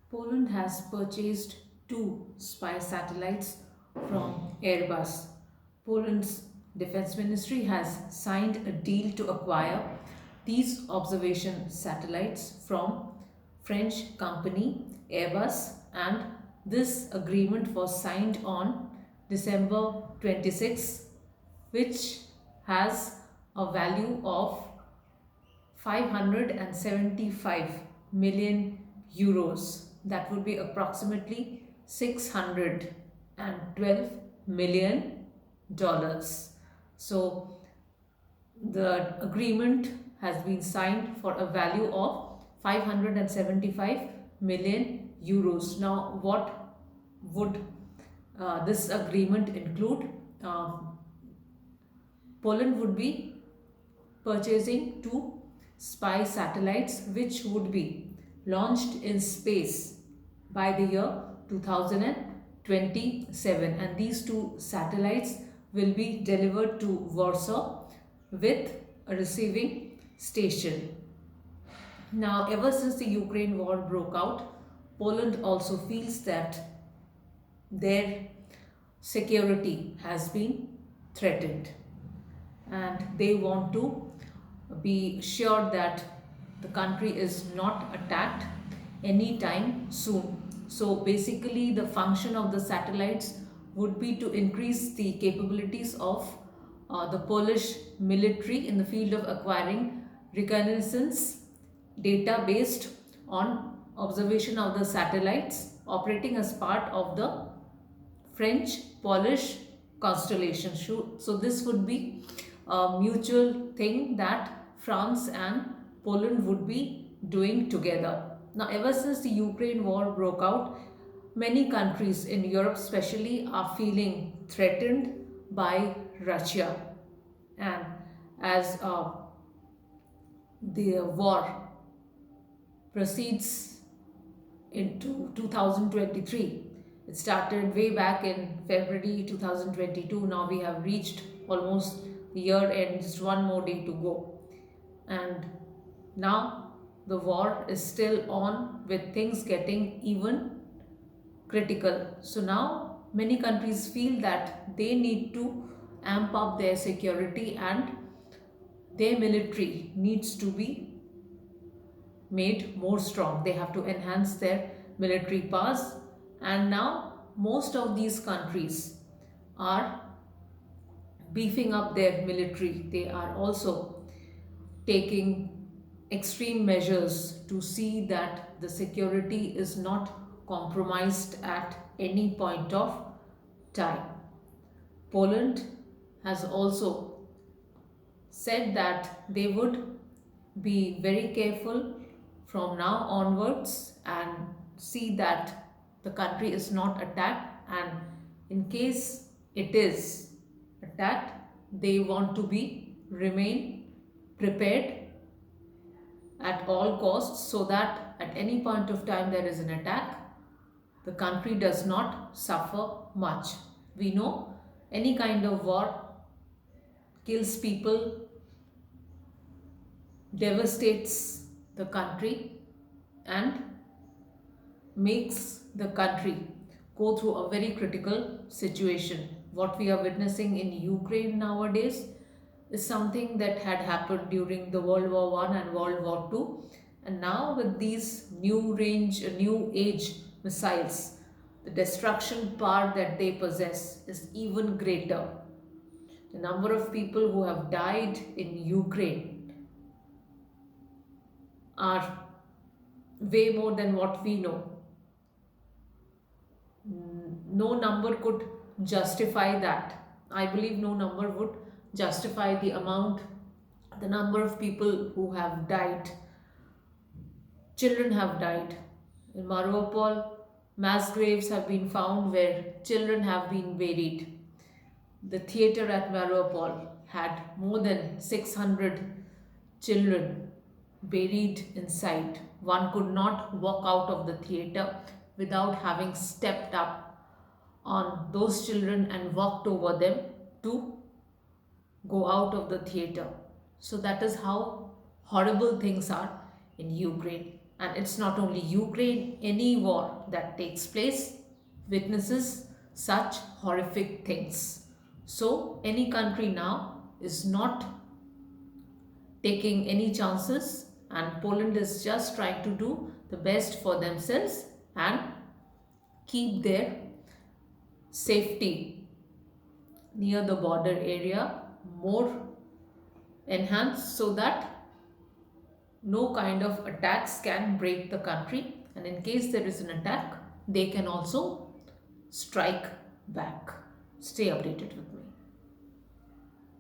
Poland has purchased two spy satellites from Airbus. Poland's defense ministry has signed a deal to acquire these observation satellites from French company Airbus, and this agreement was signed on December 26, which has a value of 575 million euros. That would be approximately 612 million dollars. So the agreement has been signed for a value of 575 million euros. Now, what would this agreement include? Poland would be purchasing two spy satellites which would be launched in space by the year 2027, and these two satellites will be delivered to Warsaw with a receiving station. Now, ever since the Ukraine war broke out, Poland also feels that their security has been threatened, and they want to be sure that the country is not attacked anytime soon. So basically, the function of the satellites would be to increase the capabilities of the Polish military in the field of acquiring reconnaissance data based on observation of the satellites operating as part of the French Polish constellation. So this would be a mutual thing that France and Poland would be doing together. Now, ever since the Ukraine war broke out, many countries in Europe, especially, are feeling threatened by Russia. And as the war proceeds into 2023. It started way back in February 2022. Now we have reached almost the year end, just one more day to go. And now the war is still on, with things getting even critical. So now many countries feel that they need to amp up their security, and their military needs to be made more strong. They have to enhance their military powers, and now most of these countries are beefing up their military. They are also taking extreme measures to see that the security is not compromised at any point of time. Poland has also said that they would be very careful from now onwards and see that the country is not attacked, and in case it is attacked, they want to be remain prepared at all costs, so that at any point of time there is an attack, the country does not suffer much. We know any kind of war kills people, devastates the country, and makes the country go through a very critical situation. What we are witnessing in Ukraine nowadays is something that had happened during the World War One and World War Two, and now with these new age missiles, the destruction power that they possess is even greater. The number of people who have died in Ukraine are way more than what we know. No number could justify that. I believe no number would justify the number of people who have died. Children have died. In Mariupol, mass graves have been found where children have been buried. The theater at Mariupol had more than 600 children buried inside. One could not walk out of the theater without having stepped up on those children and walked over them to go out of the theater. So that is how horrible things are in Ukraine. And it's not only Ukraine, any war that takes place witnesses such horrific things. So, any country now is not taking any chances, and Poland is just trying to do the best for themselves and keep their safety near the border area more enhanced so that no kind of attacks can break the country, and in case there is an attack they can also strike back. Stay updated with me.